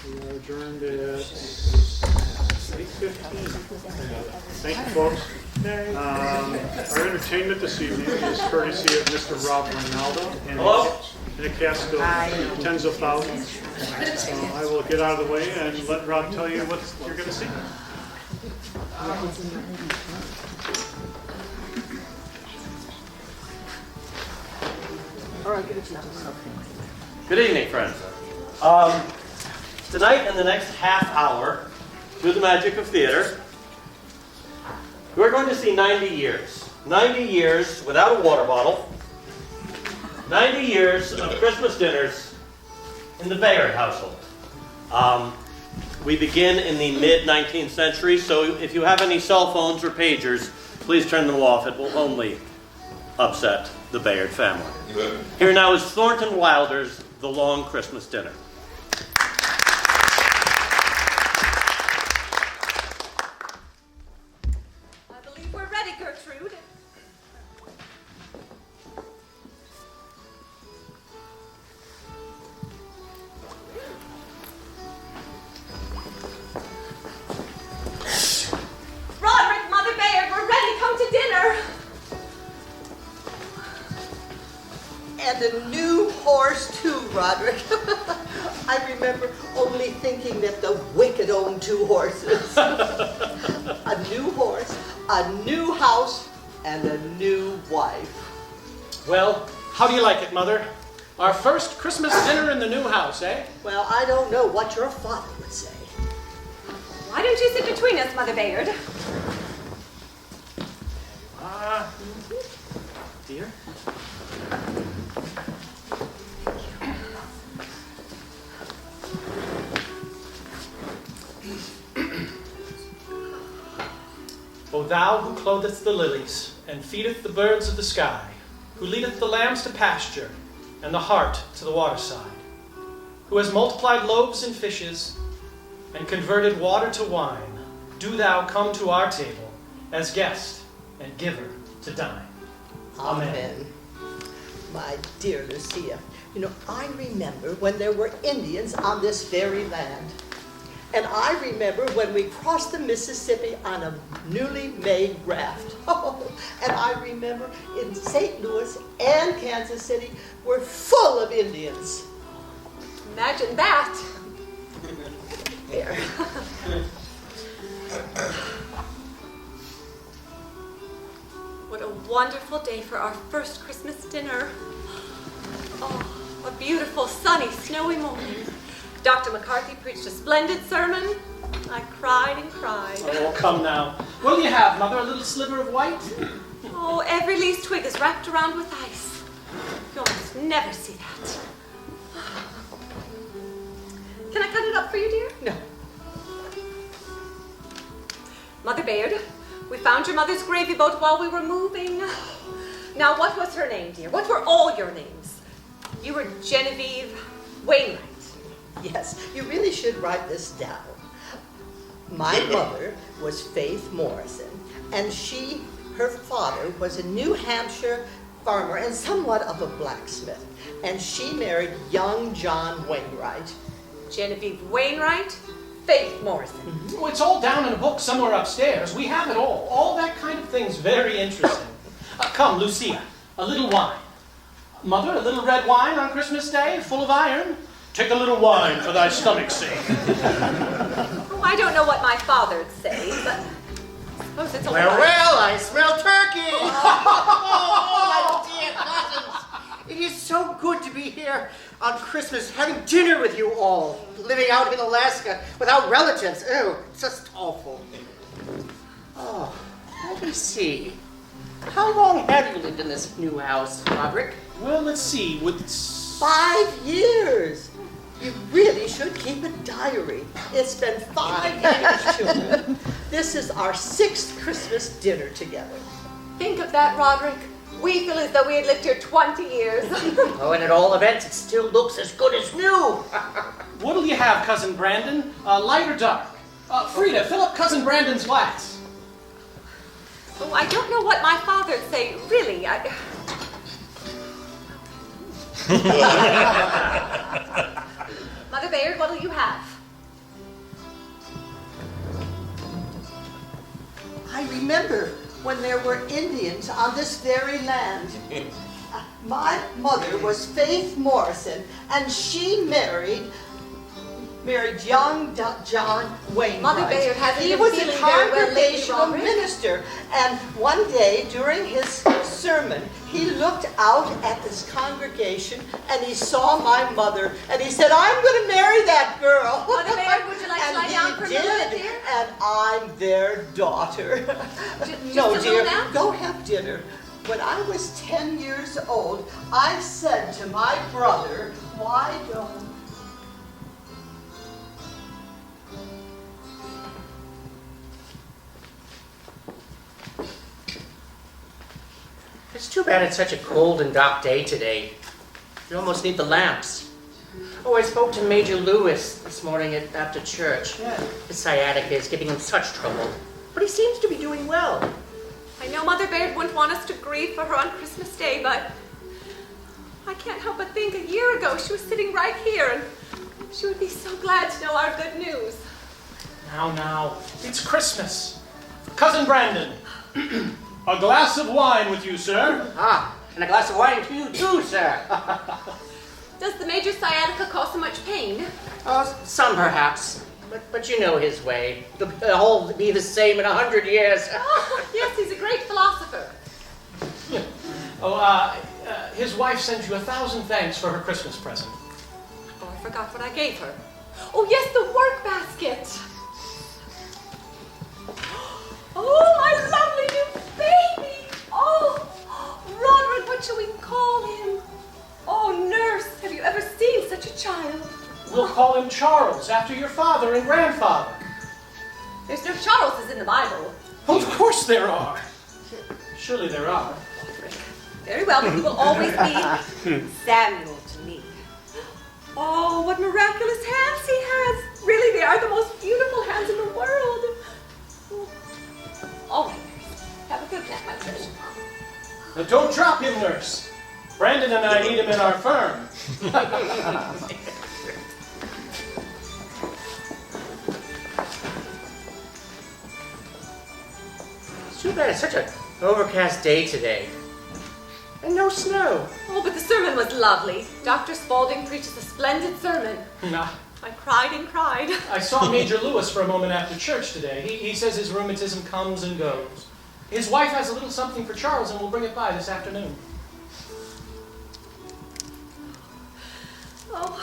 We are adjourned at 8:15. Thank you, folks. Our entertainment this evening is courtesy of Mr. Rob Rinaldo and a cast of tens of thousands. So I will get out of the way and let Rob tell you what you're going to see. Good evening, friends. Tonight, in the next half hour, through the magic of theater, we're going to see 90 years. 90 years without a water bottle. 90 years of Christmas dinners in the Bayard household. We begin in the mid-19th century, so if you have any cell phones or pagers, please turn them off. It will only upset the Bayard family. Here now is Thornton Wilder's The Long Christmas Dinner. I believe we're ready, Gertrude. Roderick, Mother Bayard, we're ready. Come to dinner. And a new horse too, Roderick. I remember only thinking that the wicked owned two horses. A new horse, a new house, and a new wife. Well, how do you like it, Mother? Our first Christmas dinner in the new house, eh? Well, I don't know what your father would say. Why don't you sit between us, Mother Bayard? Dear? O thou who clothest the lilies, and feedeth the birds of the sky, who leadeth the lambs to pasture, and the hart to the waterside, who has multiplied loaves and fishes, and converted water to wine, do thou come to our table as guest and giver to dine. Amen. My dear Lucia, you know, I remember when there were Indians on this very land. And I remember when we crossed the Mississippi on a newly made raft. Oh, and I remember in St. Louis and Kansas City were full of Indians. Imagine that. Here. What a wonderful day for our first Christmas dinner. Oh, a beautiful, sunny, snowy morning. Dr. McCarthy preached a splendid sermon. I cried and cried. Oh, come now. What'll you have, Mother? A little sliver of white? Oh, every leaf twig is wrapped around with ice. You almost never see that. Can I cut it up for you, dear? No. Mother Bayard, we found your mother's gravy boat while we were moving. Now, what was her name, dear? What were all your names? You were Genevieve Wainwright. Yes, you really should write this down. My mother was Faith Morrison, and her father was a New Hampshire farmer and somewhat of a blacksmith, and she married young John Wainwright. Genevieve Wainwright, Faith Morrison. Oh, it's all down in a book somewhere upstairs. We have it all. All that kind of thing's very interesting. Come, Lucia, a little wine. Mother, a little red wine on Christmas Day, full of iron. Take a little wine for thy stomach's sake. Oh, I don't know what my father'd say, but I suppose it's all right. Well, I smell turkey! Oh, my dear cousins! It is so good to be here on Christmas, having dinner with you all, living out in Alaska without relatives. Oh, it's just awful. Oh, let me see. How long have you lived in this new house, Roderick? Well, let's see. 5 years. You really should keep a diary. It's been 5 years, children. This is our 6th Christmas dinner together. Think of that, Roderick. We feel as though we had lived here 20 years. Oh, and at all events, it still looks as good as new. What'll you have, Cousin Brandon? Light or dark? Frida, fill up Cousin Brandon's glass. Oh, I don't know what my father'd say, really. Mother Bayard, what'll you have? remember when there were Indians on this very land. My mother was Faith Morrison, and she married young John Wainwright. Mother Bayard hasn't He been was a feeling very well lately, congregational Robert. minister, and one day during his sermon, he looked out at this congregation and he saw my mother, and he said, "I'm going to marry that girl." Mother Bayard, would you like to And lie down for a he minute, did, dear? and I'm their daughter. Just No, a dear, little nap? go have dinner. When I was 10 years old, I said to my brother, "Why don't..." It's too bad it's such a cold and dark day today. You almost need the lamps. Oh, I spoke to Major Lewis this morning after church. His sciatica is giving him such trouble. But he seems to be doing well. I know Mother Bayard wouldn't want us to grieve for her on Christmas Day, but I can't help but think a year ago she was sitting right here, and she would be so glad to know our good news. Now, it's Christmas. Cousin Brandon, a glass of wine with you, sir. Ah, and a glass of wine to you too, sir. Does the Major's sciatica cause so much pain? Oh, some perhaps. But you know his way. It'll all be the same in 100 years. Oh, yes, he's a great philosopher. His wife sends you 1,000 thanks for her Christmas present. Oh, I forgot what I gave her. Oh, yes, the work basket. Oh, my lovely new baby. Oh, Roderick, what shall we call him? Oh, nurse, have you ever seen such a child? We'll call him Charles, after your father and grandfather. There's no Charleses in the Bible. Oh, of course there are. Surely there are. Very well, but he will always be Samuel to me. Oh, what miraculous hands he has. Really, they are the most beautiful hands in the world. All right, have a good nap, my treasure. Now don't drop him, nurse. Brandon and I need him in our firm. It's too bad it's such an overcast day today. And no snow. Oh, but the sermon was lovely. Dr. Spaulding preaches a splendid sermon. Nah. I cried and cried. I saw Major Lewis for a moment after church today. He says his rheumatism comes and goes. His wife has a little something for Charles and will bring it by this afternoon. Oh,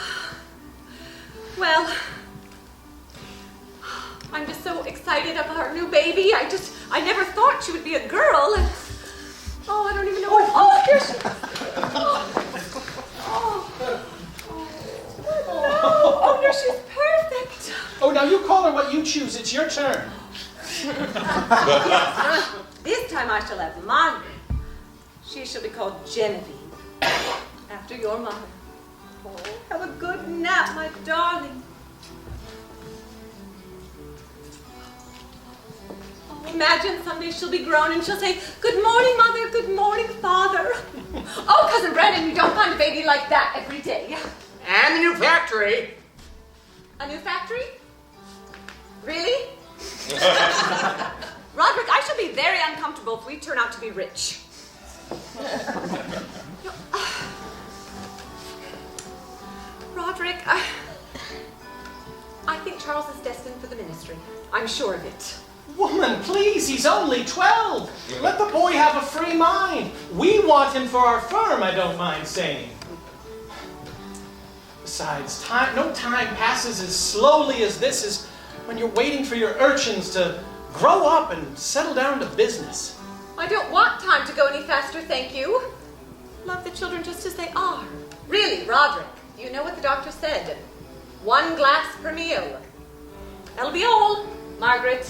well, I'm just so excited about our new baby. I never thought she would be a girl. And, oh, I don't even know what. Oh, here she is. Oh, no, she's perfect. Oh, now you call her what you choose. It's your turn. This time I shall have Margaret. She shall be called Genevieve, after your mother. Oh, have a good nap, my darling. Oh, imagine someday she'll be grown and she'll say, "Good morning, Mother. Good morning, Father." Oh, Cousin Brandon, you don't find a baby like that every day. And the new factory. A new factory? Really? Roderick, I shall be very uncomfortable if we turn out to be rich. Roderick, I think Charles is destined for the ministry. I'm sure of it. Woman, please, he's only 12. Let the boy have a free mind. We want him for our firm, I don't mind saying. Besides, no time passes as slowly as this is when you're waiting for your urchins to grow up and settle down to business. I don't want time to go any faster, thank you. Love the children just as they are. Really, Roderick, you know what the doctor said. 1 glass per meal. That'll be all, Margaret.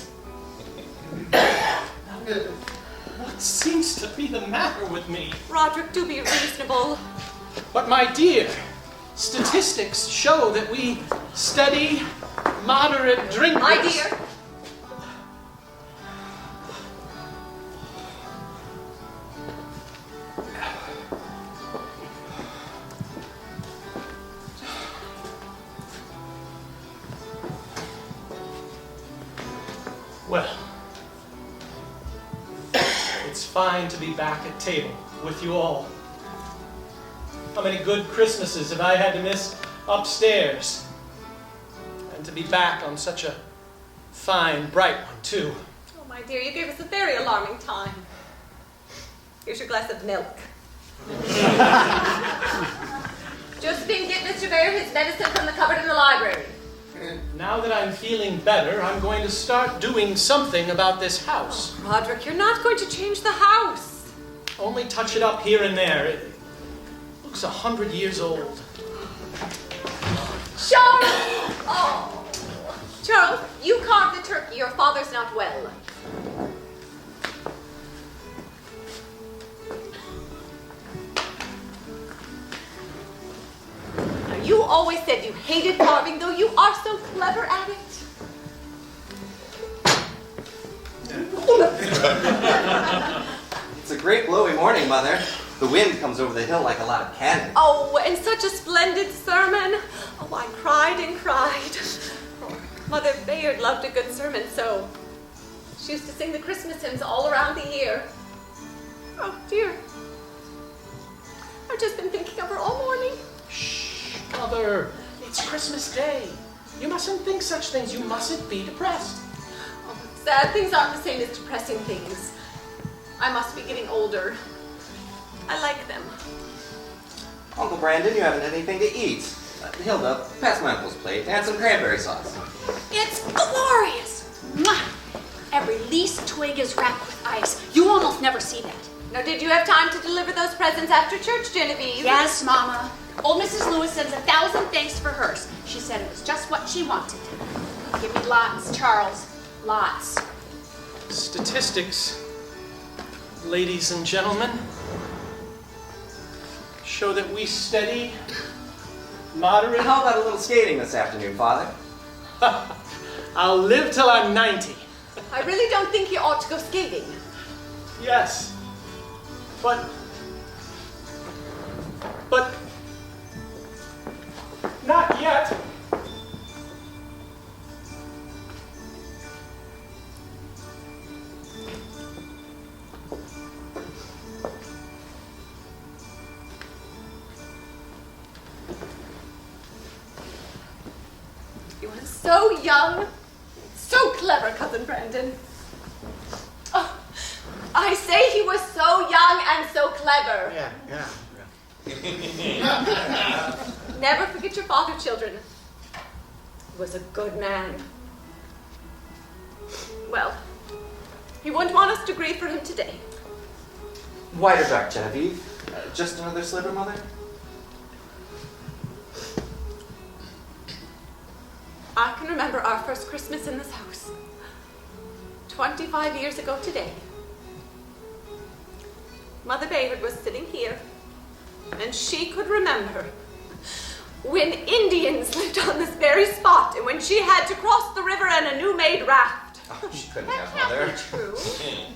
What seems to be the matter with me? Roderick, do be reasonable. But my dear, statistics show that we steady, moderate drinkers... My dear. Well, fine to be back at table with you all. How many good Christmases have I had to miss upstairs? And to be back on such a fine, bright one, too. Oh, my dear, you gave us a very alarming time. Here's your glass of milk. Josephine, get Mr. Bear his medicine from the cupboard in the library. Now that I'm feeling better, I'm going to start doing something about this house. Oh, Roderick, you're not going to change the house. Only touch it up here and there. It looks 100 years old. Charles! Oh. Charles, you carve the turkey. Your father's not well. Now, you always said you hated carving, though you are so clever at it. It's a great blowy morning, Mother. The wind comes over the hill like a lot of cannon. Oh, and such a splendid sermon. Oh, I cried and cried. Oh, Mother Bayard loved a good sermon, so she used to sing the Christmas hymns all around the year. Oh, dear. I've just been thinking of her all morning. Shh, Mother. It's Christmas Day. You mustn't think such things. You mustn't be depressed. Oh, sad things aren't the same as depressing things. I must be getting older. I like them. Uncle Brandon, you haven't anything to eat. Hilda, pass my uncle's plate. Add some cranberry sauce. It's glorious! Mwah! Every leaf twig is wrapped with ice. You almost never see that. Now, did you have time to deliver those presents after church, Genevieve? Yes, Mama. Old Mrs. Lewis sends 1,000 thanks for hers. She said it was just what she wanted. Give me lots, Charles. Lots. Statistics, ladies and gentlemen, show that we steady, moderate... How about a little skating this afternoon, Father? I'll live till I'm 90. I really don't think you ought to go skating. Yes, but not yet. You are so young, so clever, Cousin Brandon. Oh, I say he was so young and so clever. Yeah. Never forget your father, children. He was a good man. Well, he wouldn't want us to grieve for him today. White or dark, Genevieve? Just another sliver, Mother? I can remember our first Christmas in this house. 25 years ago today. Mother Bayard was sitting here, and she could remember when Indians lived on this very spot and when she had to cross the river in a new-made raft. Oh, she couldn't That have, Mother. can't be true.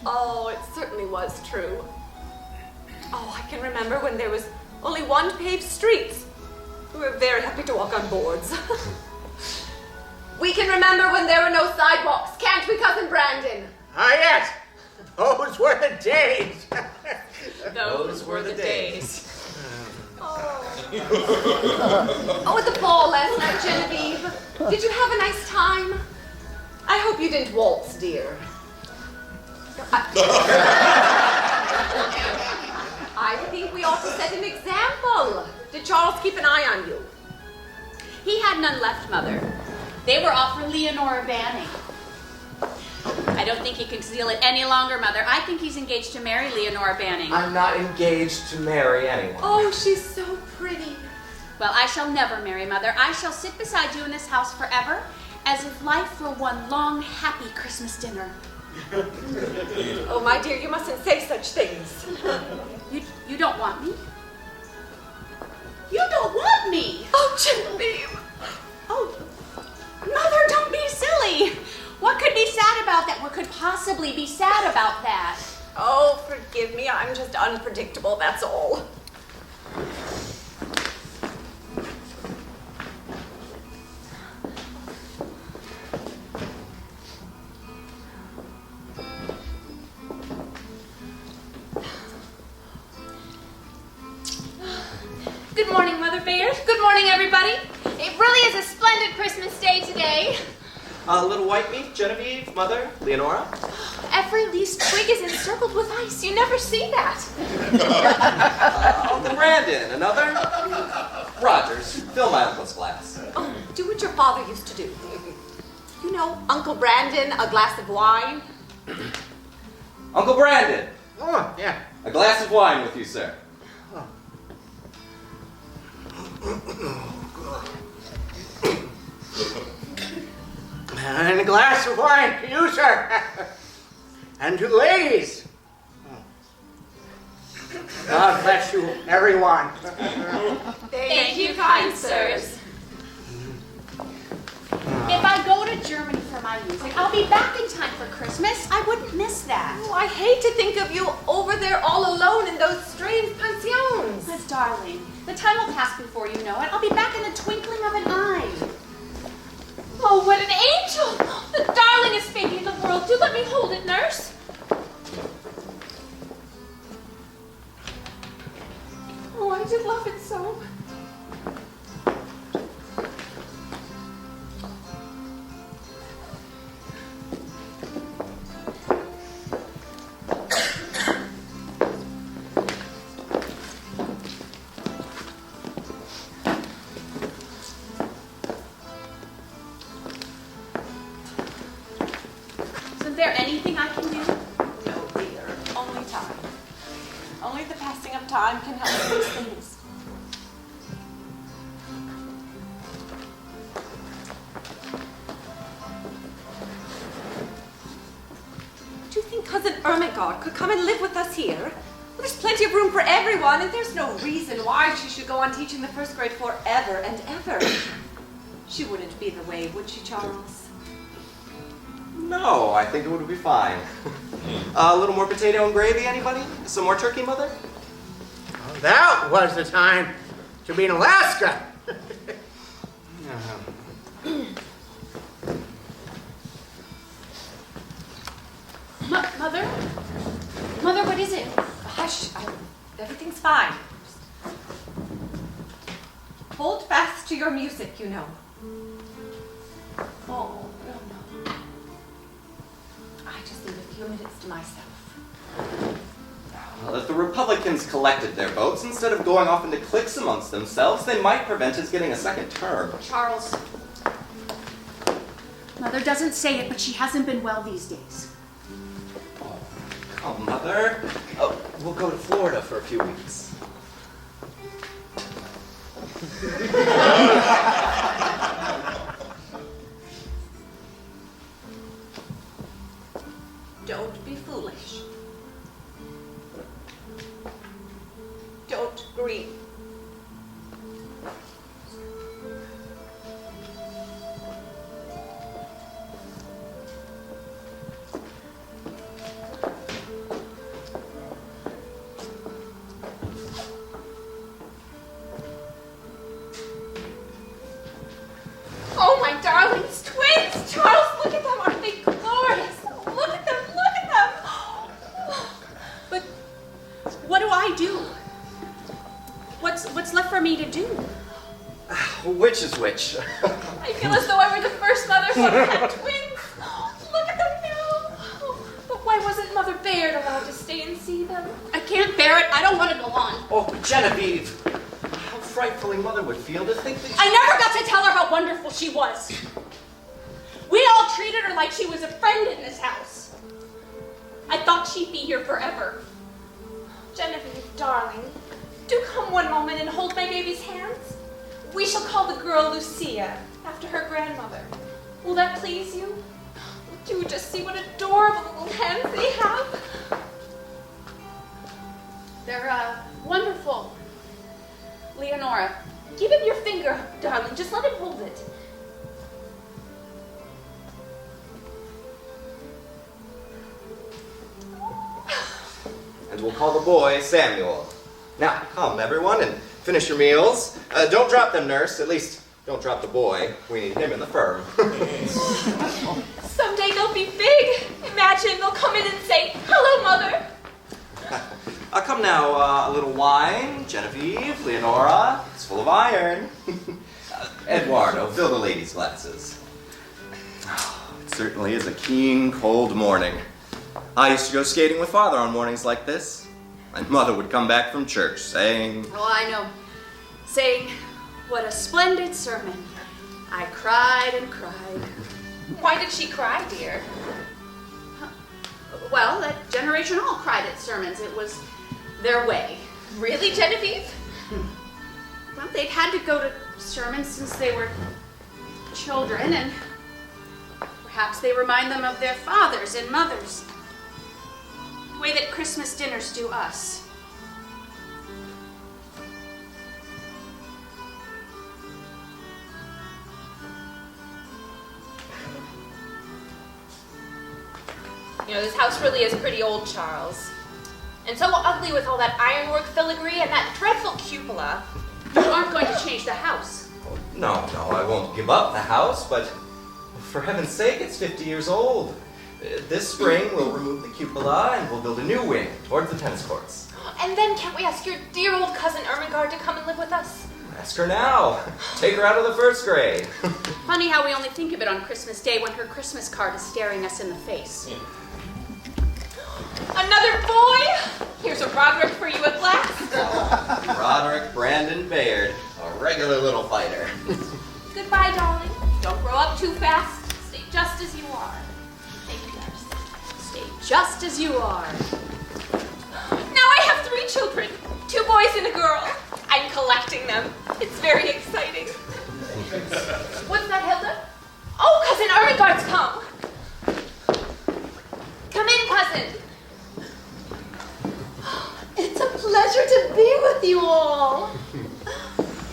Oh, it certainly was true. Oh, I can remember when there was only one paved street. We were very happy to walk on boards. We can remember when there were no sidewalks, can't we, Cousin Brandon? Ah, yes. Those were the days. Those were the days. Oh, at the ball last night, Genevieve. Did you have a nice time? I hope you didn't waltz, dear. I think we ought to set an example. Did Charles keep an eye on you? He had none left, Mother. They were all for Leonora Banning. I don't think he can conceal it any longer, Mother. I think he's engaged to marry Leonora Banning. I'm not engaged to marry anyone. Oh, she's so pretty. Well, I shall never marry, Mother. I shall sit beside you in this house forever, as if life were one long, happy Christmas dinner. Oh, my dear, you mustn't say such things. You don't want me? You don't want me! Oh, Genevieve. Oh, Mother, don't be silly. What could be sad about that? What could possibly be sad about that? Oh, forgive me. I'm just unpredictable, that's all. Good morning, everybody. It really is a splendid Christmas day today. Little white meat, Genevieve, Mother, Leonora. Every leaf twig is encircled with ice. You never see that. Uncle Brandon, another. Rogers, fill my uncle's glass. Oh, do what your father used to do. You know, Uncle Brandon, a glass of wine. Uncle Brandon, Oh, yeah. a glass of wine with you, sir. And a glass of wine to you, sir. And to the ladies. God bless you, everyone. Thank you, kind sirs. If I go to Germany for my music, I'll be back in time for Christmas. I wouldn't miss that. Oh, I hate to think of you over there all alone in those strange pensions. But darling, the time will pass before you know it. I'll be back in the twinkling of an eye. Oh, what an angel! The darlingest baby in the world. Do let me hold it, nurse. Oh, I did love it so. Isn't there anything I can do? No, dear, only time. Only the passing of time can help these things. Do you think Cousin Ermengarde could come and live with us here? Well, there's plenty of room for everyone, and there's no reason why she should go on teaching the first grade forever and ever. She wouldn't be the way, would she, Charles? No, I think it would be fine. A little more potato and gravy, anybody? Some more turkey, Mother? That was the time to be in Alaska. Mother? Mother, what is it? Hush, everything's fine. Hold fast to your music, you know. Oh, no. I just need a few minutes to myself. Well, if the Republicans collected their votes instead of going off into cliques amongst themselves, they might prevent his getting a second term. Charles. Mother doesn't say it, but she hasn't been well these days. Oh, come, Mother. Oh, we'll go to Florida for a few weeks. Don't be foolish. Don't grieve. Oh, my darlings, twins! Charles, look at them! Aren't they glorious? Look at them! Look at them! But what do I do? What's left for me to do? Which is which? I feel as though I were the first mother who ever had twins. Look at them now. But why wasn't Mother Baird allowed to stay and see them? I can't bear it. I don't want to go on. Oh, Genevieve. How frightfully Mother would feel to think that I never got to tell her how wonderful she was. We all treated her like she was a friend in this house. I thought she'd be here forever. Genevieve, darling, do come one moment and hold my baby's hands. We shall call the girl Lucia, after her grandmother. Will that please you? Do just see what adorable little hands they have. They're wonderful. Leonora, give him your finger, darling. Just let him hold it. And we'll call the boy Samuel. Now, come, everyone, and finish your meals. Don't drop them, nurse. At least, don't drop the boy. We need him in the firm. Someday they'll be big. Imagine they'll come in and say, "Hello, Mother." Come now, a little wine. Genevieve, Leonora, it's It's full of iron. Eduardo, fill the ladies' glasses. It certainly is a keen, cold morning. I used to go skating with Father on mornings like this. And Mother would come back from church saying... Oh, I know. Saying, what a splendid sermon. I cried and cried. Why did she cry, dear? Well, that generation all cried at sermons. It was their way. Really, Genevieve? Well, they'd had to go to sermons since they were children, and perhaps they remind them of their fathers and mothers. The way that Christmas dinners do us. You know, this house really is pretty old, Charles. And so ugly with all that ironwork filigree and that dreadful cupola. You aren't going to change the house. No, I won't give up the house, but for heaven's sake, it's 50 years old. This spring, we'll remove the cupola and we'll build a new wing towards the tennis courts. And then can't we ask your dear old cousin Ermengarde to come and live with us? Ask her now. Take her out of the first grade. Funny how we only think of it on Christmas Day when her Christmas card is staring us in the face. Another boy? Here's a Roderick for you at last. Roderick Brandon Bayard, a regular little fighter. Goodbye, darling. Don't grow up too fast. Stay just as you are. Thank you, Darcy. Stay just as you are. Now I have 3 children. 2 boys and a girl. I'm collecting them. It's very exciting. What's that, Hilda? Oh, Cousin Ermengarde's come. Come in, cousin. It's a pleasure to be with you all.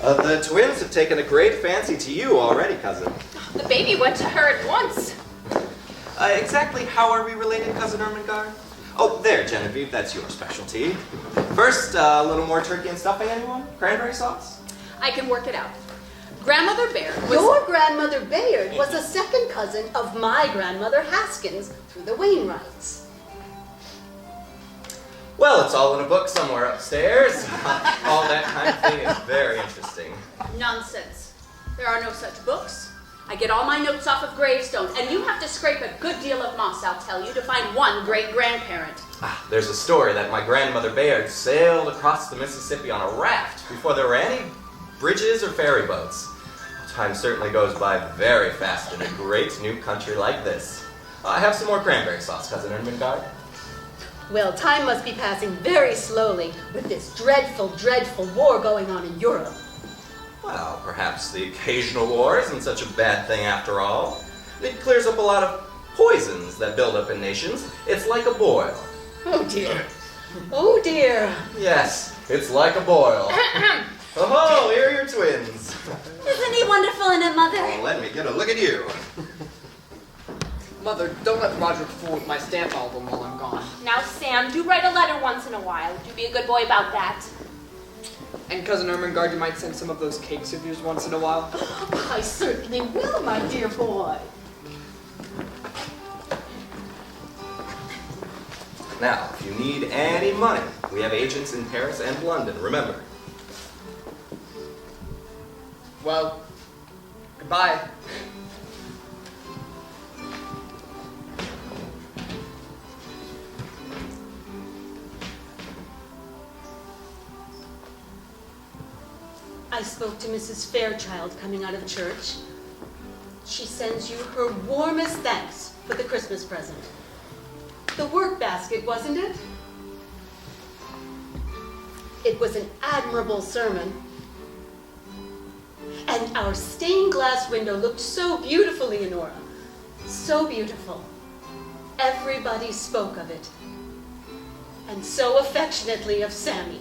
The twins have taken a great fancy to you already, cousin. The baby went to her at once. Exactly how are we related, Cousin Ermengarde? Oh, there, Genevieve, that's your specialty. First, a little more turkey and stuffing, anyone? Cranberry sauce? I can work it out. Grandmother Bear was... Your grandmother Bayard was a second cousin of my grandmother Haskins through the Wainwrights. Well, it's all in a book somewhere upstairs. All that kind of thing is very interesting. Nonsense. There are no such books. I get all my notes off of gravestones, and you have to scrape a good deal of moss, I'll tell you, to find one great-grandparent. There's a story that my grandmother Bayard sailed across the Mississippi on a raft before there were any bridges or ferry boats. Time certainly goes by very fast in a great new country like this. I have some more cranberry sauce, Cousin Ermengarde. Well, time must be passing very slowly with this dreadful, dreadful war going on in Europe. Well, perhaps the occasional war isn't such a bad thing after all. It clears up a lot of poisons that build up in nations. It's like a boil. Oh dear. Oh dear. Yes, it's like a boil. Oh, here are your twins. Isn't he wonderful in it, Mother? Oh, let me get a look at you. Mother, don't let Roger fool with my stamp album while I'm gone. Now, Sam, do write a letter once in a while. Do be a good boy about that. And Cousin Ermengarde, you might send some of those cakes of yours once in a while. I certainly will, my dear boy. Now, if you need any money, we have agents in Paris and London, remember. Well, goodbye. I spoke to Mrs. Fairchild coming out of church. She sends you her warmest thanks for the Christmas present. The work basket, wasn't it? It was an admirable sermon. And our stained glass window looked so beautiful, Leonora. So beautiful. Everybody spoke of it. And so affectionately of Sammy.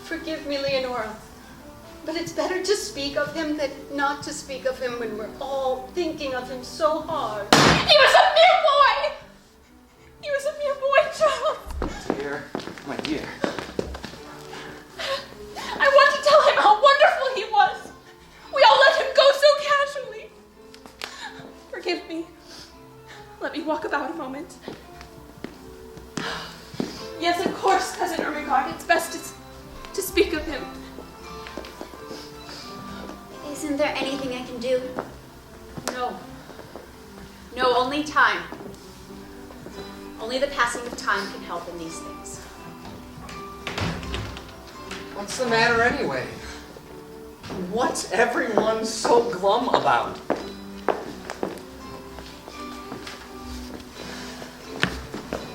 Forgive me, Leonora, but it's better to speak of him than not to speak of him when we're all thinking of him so hard. He was a mere boy! He was a mere boy, Charles. Dear, my dear. I want to tell him how wonderful he was. We all let him go so casually. Forgive me. Let me walk about a moment. Yes, of course, Cousin Ermengarde, it's best to speak of him. Isn't there anything I can do? No. No, only time. Only the passing of time can help in these things. What's the matter anyway? What's everyone so glum about?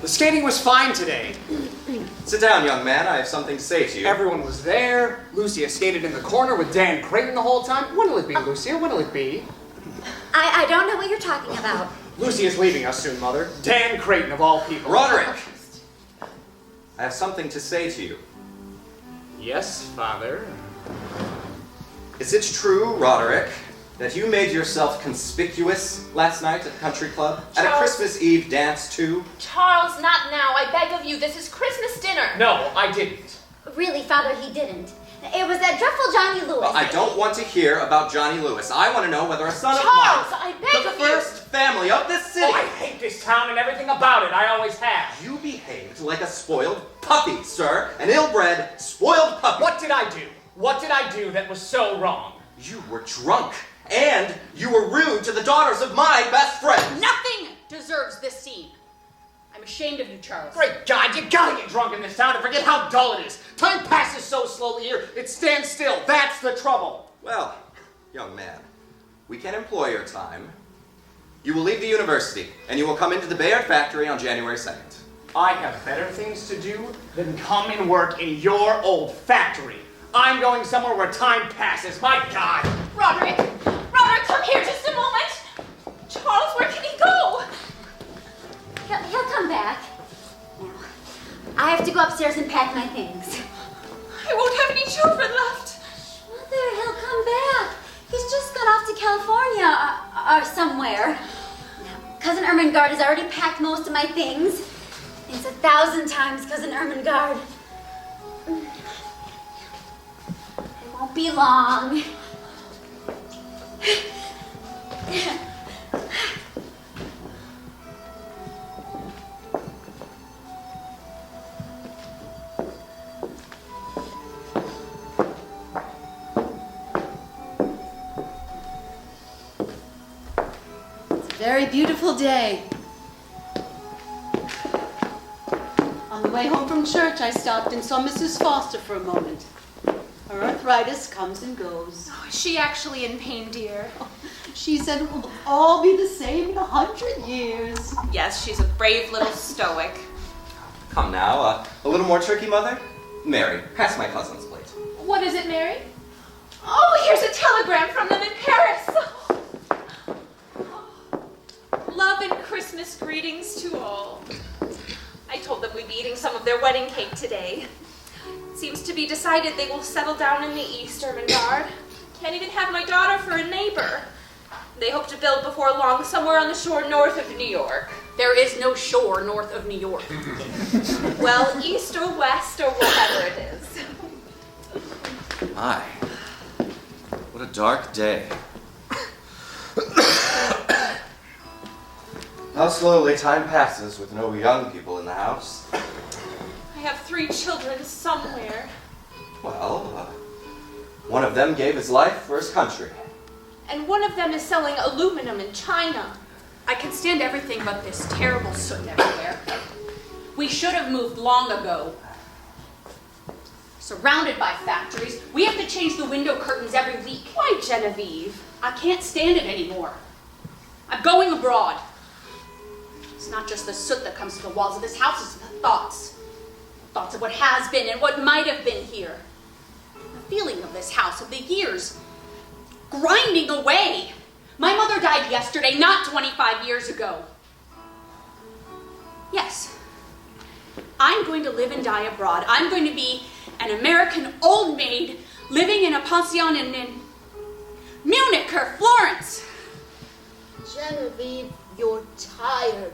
The skating was fine today. Sit down, young man. I have something to say to you. Everyone was there. Lucia skated in the corner with Dan Creighton the whole time. When'll it be, Lucia? When'll it be? I don't know what you're talking about. Lucia's leaving us soon, Mother. Dan Creighton, of all people. Roderick! I have something to say to you. Yes, Father. Is it true, Roderick, that you made yourself conspicuous last night at the country club? At a Charles. Christmas Eve dance, too? Charles, not now. I beg of you. This is Christmas dinner. No, I didn't. Really, Father, he didn't. It was that dreadful Johnny Lewis. Well, I don't want to hear about Johnny Lewis. I want to know whether a son Charles, of mine, I beg the of you. first family of this city, Oh, I hate this town and everything about it. I always have. you behaved like a spoiled puppy, sir. An ill-bred, spoiled puppy. What did I do? What did I do that was so wrong? You were drunk, and you were rude to the daughters of my best friend. Nothing deserves this scene. I'm ashamed of you, Charles. Great God, you gotta get drunk in this town and forget how dull it is. Time passes so slowly here, it stands still. That's the trouble. Well, young man, we can employ your time. You will leave the university, and you will come into the Bayard factory on January 2nd. I have better things to do than come and work in your old factory. I'm going somewhere where time passes. My God. Roderick, come here just a moment. Charles, where can he go? He'll come back. Now, I have to go upstairs and pack my things. I won't have any children left. Mother, he'll come back. He's just gone off to California or somewhere. Now, Cousin Ermengarde has already packed most of my things. It's 1,000 times Cousin Ermengarde. It won't be long. Very beautiful day. On the way home from church, I stopped and saw Mrs. Foster for a moment. Her arthritis comes and goes. Oh, is she actually in pain, dear? She said it will all be the same in 100 years. Yes, she's a brave little stoic. Come now, a little more turkey, Mother? Mary, pass my cousin's plate. What is it, Mary? Oh, here's a telegram from them in Paris. Love and Christmas greetings to all. I told them we'd be eating some of their wedding cake today. It seems to be decided they will settle down in the East, Ermengarde. Can't even have my daughter for a neighbor. They hope to build before long somewhere on the shore north of New York. There is no shore north of New York. Well, east or west or whatever it is. My, what a dark day. How slowly time passes with no young people in the house. I have 3 children somewhere. Well, one of them gave his life for his country. And one of them is selling aluminum in China. I can stand everything but this terrible soot everywhere. We should have moved long ago. Surrounded by factories, we have to change the window curtains every week. Why, Genevieve? I can't stand it anymore. I'm going abroad. It's not just the soot that comes to the walls of this house, it's the thoughts. Thoughts of what has been and what might have been here. The feeling of this house, of the years, grinding away. My mother died yesterday, not 25 years ago. Yes, I'm going to live and die abroad. I'm going to be an American old maid living in a pension in Munich or Florence. Genevieve, you're tired.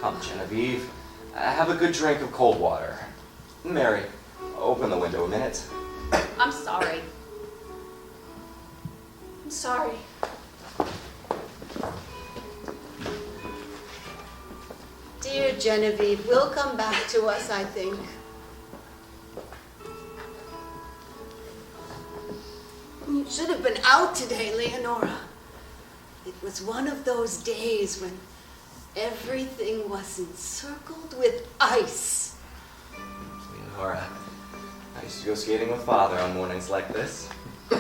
Come, Genevieve. Have a good drink of cold water. Mary, open the window a minute. I'm sorry. I'm sorry. Dear Genevieve will come back to us, I think. You should have been out today, Leonora. It was one of those days when everything was encircled with ice. Leonora, I used to go skating with Father on mornings like this. I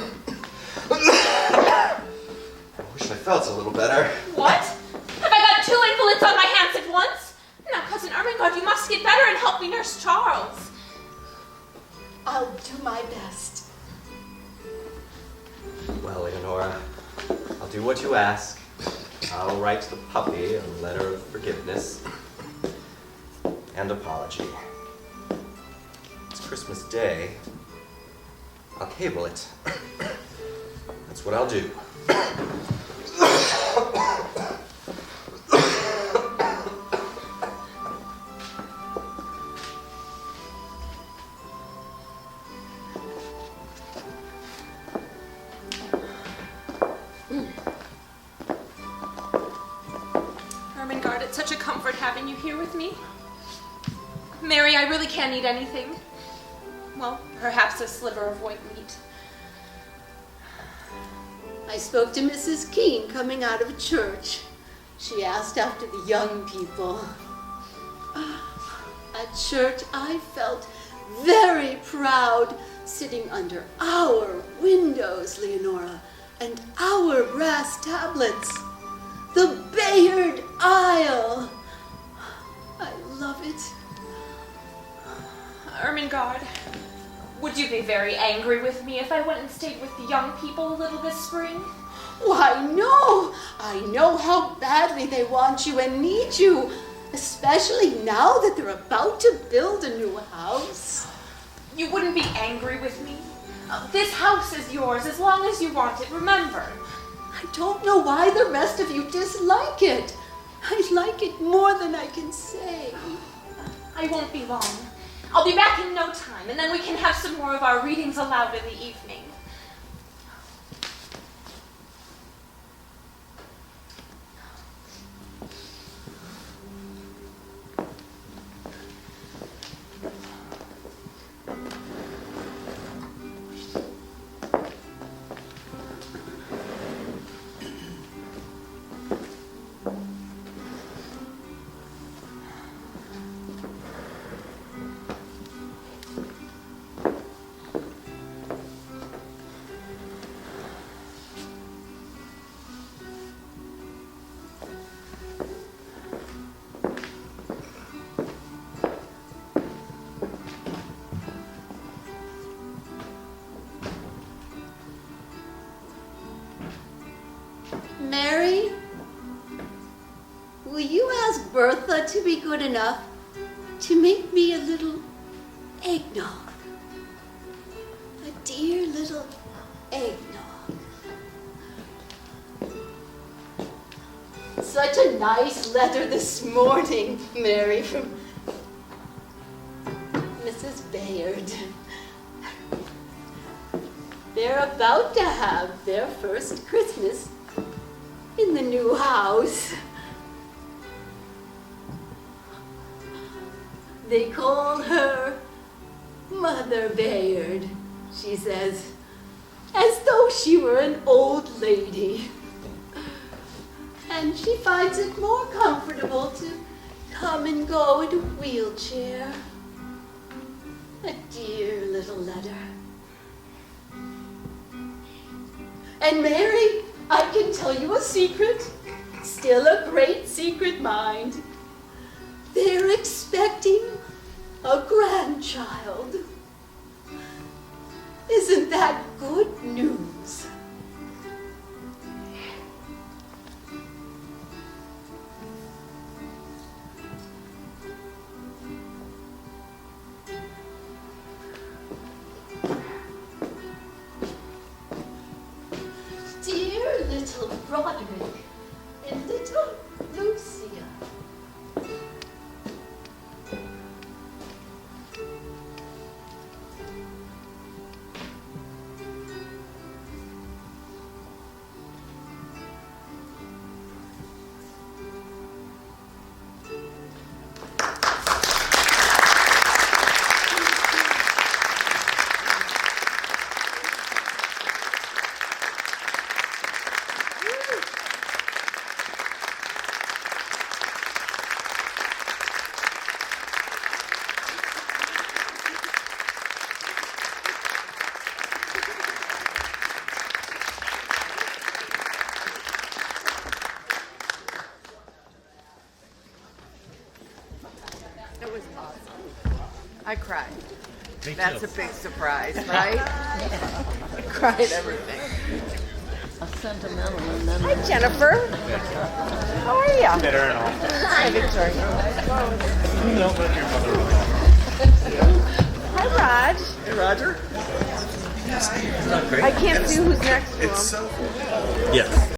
wish I felt a little better. What? Have I got 2 invalids on my hands at once? Now, Cousin Ermengarde, you must get better and help me nurse Charles. I'll do my best. Well, Leonora, I'll do what you ask. I'll write the puppy a letter of forgiveness and apology. It's Christmas Day. I'll cable it. That's what I'll do. Ermengarde, it's such a comfort having you here with me. Mary, I really can't eat anything. Well, perhaps a sliver of white meat. I spoke to Mrs. Keene coming out of church. She asked after the young people. At church, I felt very proud sitting under our windows, Leonora, and our brass tablets. The Bayard Isle. I love it. Ermengarde, would you be very angry with me if I went and stayed with the young people a little this spring? Why, no! I know how badly they want you and need you, especially now that they're about to build a new house. You wouldn't be angry with me? This house is yours as long as you want it, remember. I don't know why the rest of you dislike it. I like it more than I can say. I won't be long. I'll be back in no time, and then we can have some more of our readings aloud in the evening. Mary, will you ask Bertha to be good enough to make me a little eggnog? A dear little eggnog. Such a nice letter this morning, Mary, from Mrs. Bayard. They're about to have their first Christmas in the new house. They call her Mother Bayard, she says, as though she were an old lady. And she finds it more comfortable to come and go in a wheelchair. A dear little letter. And Mary, I can tell you a secret, still a great secret, mind. They're expecting a grandchild. Isn't that good news? Dear little Roderick and little Lucia. I cried. That's a big surprise, right? I cried everything. A sentimental and then... Hi, Jennifer. How are you? Better and all. Hi, Victoria. Don't let your mother know. Hi, Raj. Hey, Roger. I can't see who's next to him. Yes.